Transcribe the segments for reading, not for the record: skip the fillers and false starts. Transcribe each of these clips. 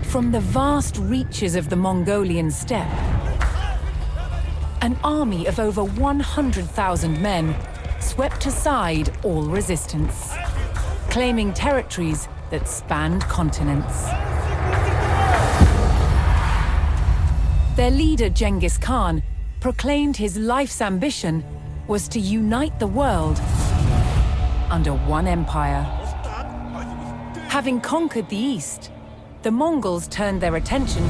From the vast reaches of the Mongolian steppe, an army of over 100,000 men swept aside all resistance, claiming territories that spanned continents. Their leader, Genghis Khan, proclaimed his life's ambition was to unite the world under one empire. Having conquered the East, the Mongols turned their attention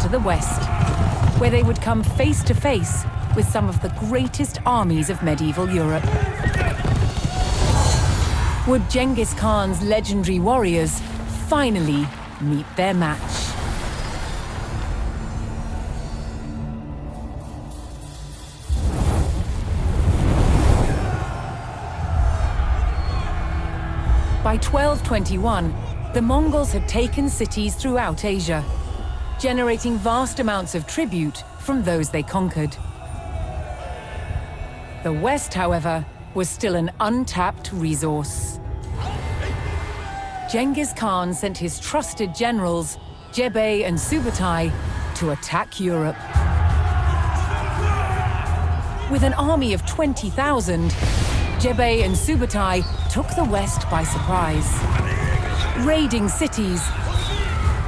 to the West, where they would come face to face with some of the greatest armies of medieval Europe. Would Genghis Khan's legendary warriors finally meet their match? By 1221, the Mongols had taken cities throughout Asia, generating vast amounts of tribute from those they conquered. The West, however, was still an untapped resource. Genghis Khan sent his trusted generals, Jebei and Subutai, to attack Europe. With an army of 20,000, Jebei and Subutai took the West by surprise, raiding cities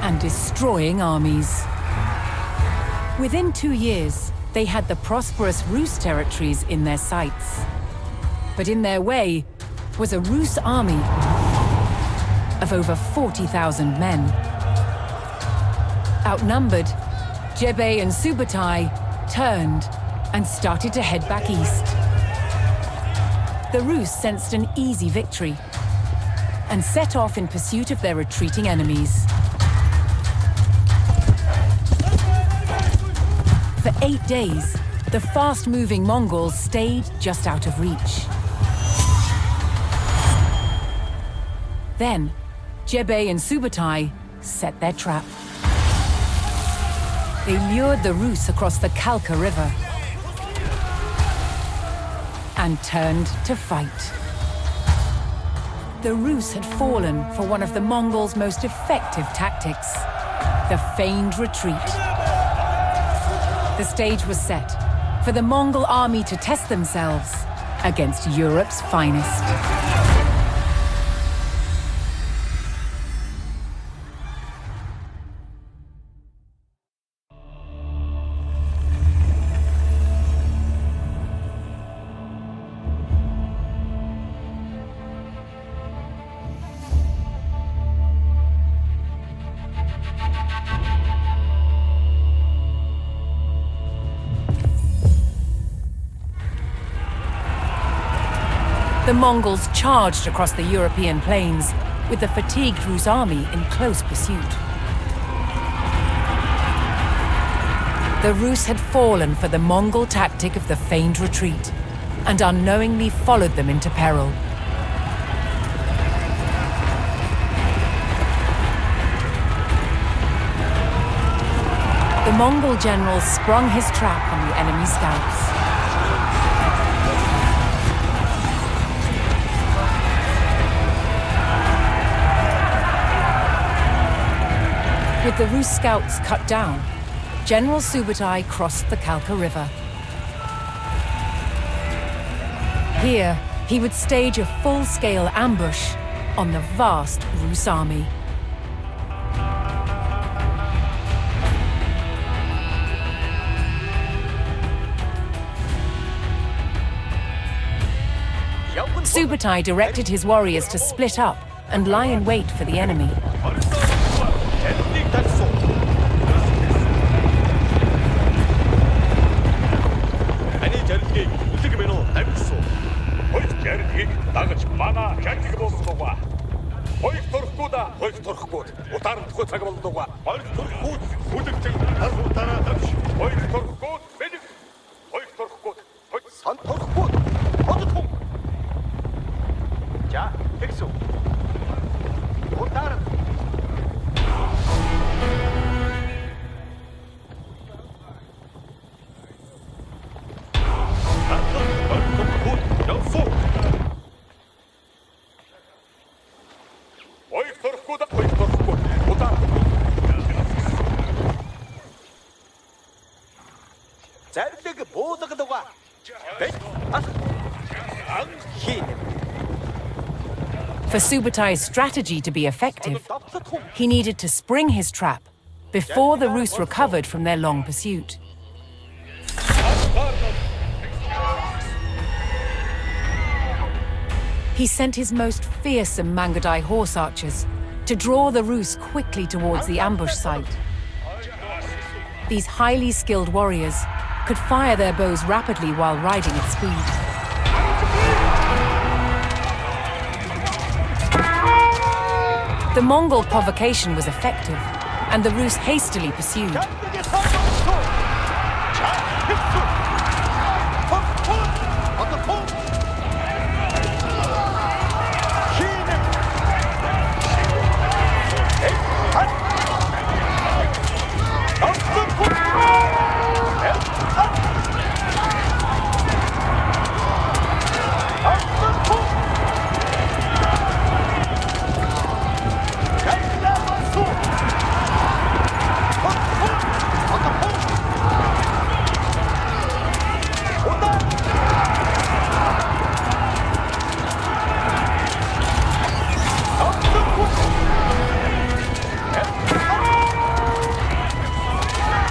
and destroying armies. Within 2 years, they had the prosperous Rus territories in their sights. But in their way was a Rus army of over 40,000 men. Outnumbered, Jebei and Subutai turned and started to head back east. The Rus sensed an easy victory and set off in pursuit of their retreating enemies. For 8 days, the fast-moving Mongols stayed just out of reach. Then, Jebei and Subutai set their trap. They lured the Rus across the Kalka River and turned to fight. The Rus had fallen for one of the Mongols' most effective tactics, the feigned retreat. The stage was set for the Mongol army to test themselves against Europe's finest. The Mongols charged across the European plains, with the fatigued Rus army in close pursuit. The Rus had fallen for the Mongol tactic of the feigned retreat, and unknowingly followed them into peril. The Mongol general sprung his trap on the enemy scouts. With the Rus scouts cut down, General Subutai crossed the Kalka River. Here, he would stage a full-scale ambush on the vast Rus army. Subutai directed his warriors to split up and lie in wait for the enemy. For Subutai strategy to be effective, he needed to spring his trap before the Rus recovered from their long pursuit. He sent his most fearsome Mangadai horse archers to draw the Rus quickly towards the ambush site. These highly skilled warriors could fire their bows rapidly while riding at speed. The Mongol provocation was effective, and the Rus hastily pursued.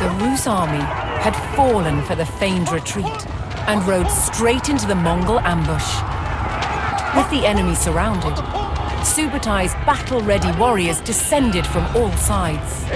The Rus army had fallen for the feigned retreat and rode straight into the Mongol ambush. With the enemy surrounded, Subutai's battle-ready warriors descended from all sides.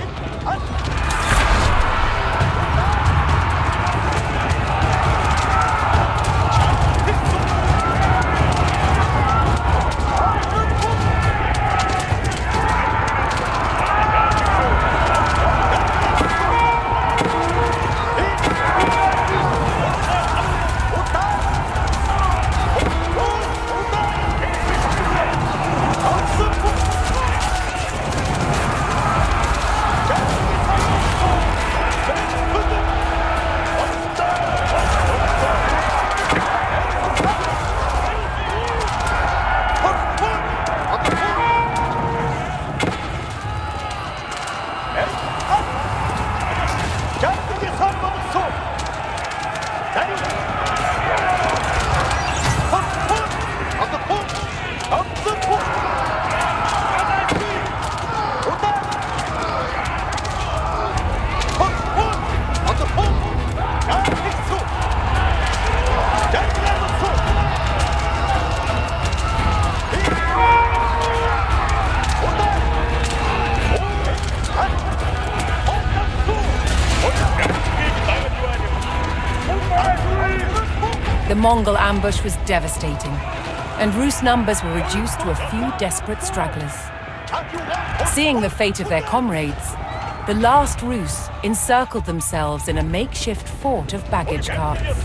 The Mongol ambush was devastating, and Rus numbers were reduced to a few desperate stragglers. Seeing the fate of their comrades, the last Rus encircled themselves in a makeshift fort of baggage carts.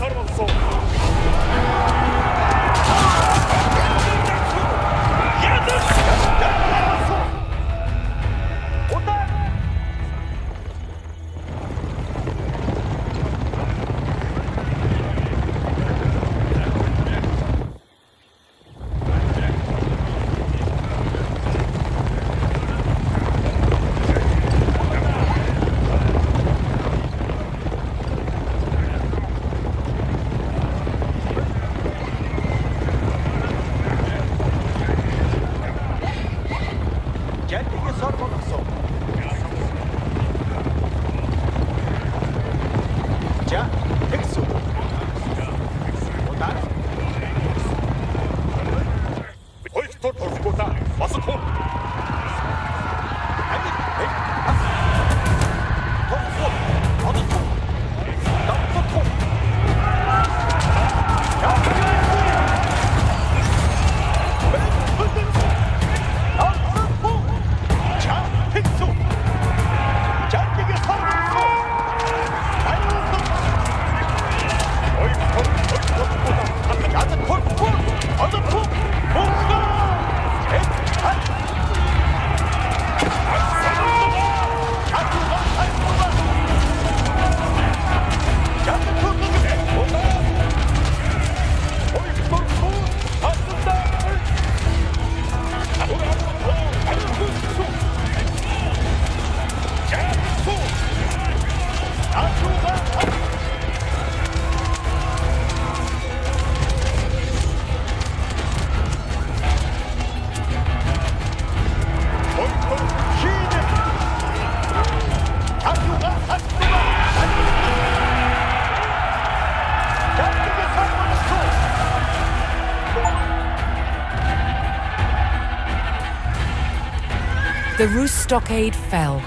the Rus stockade fell.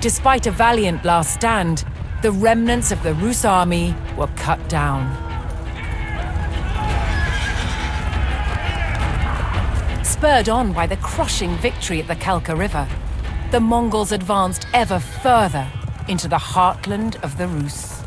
Despite a valiant last stand, the remnants of the Rus army were cut down. Spurred on by the crushing victory at the Kalka River, the Mongols advanced ever further into the heartland of the Rus.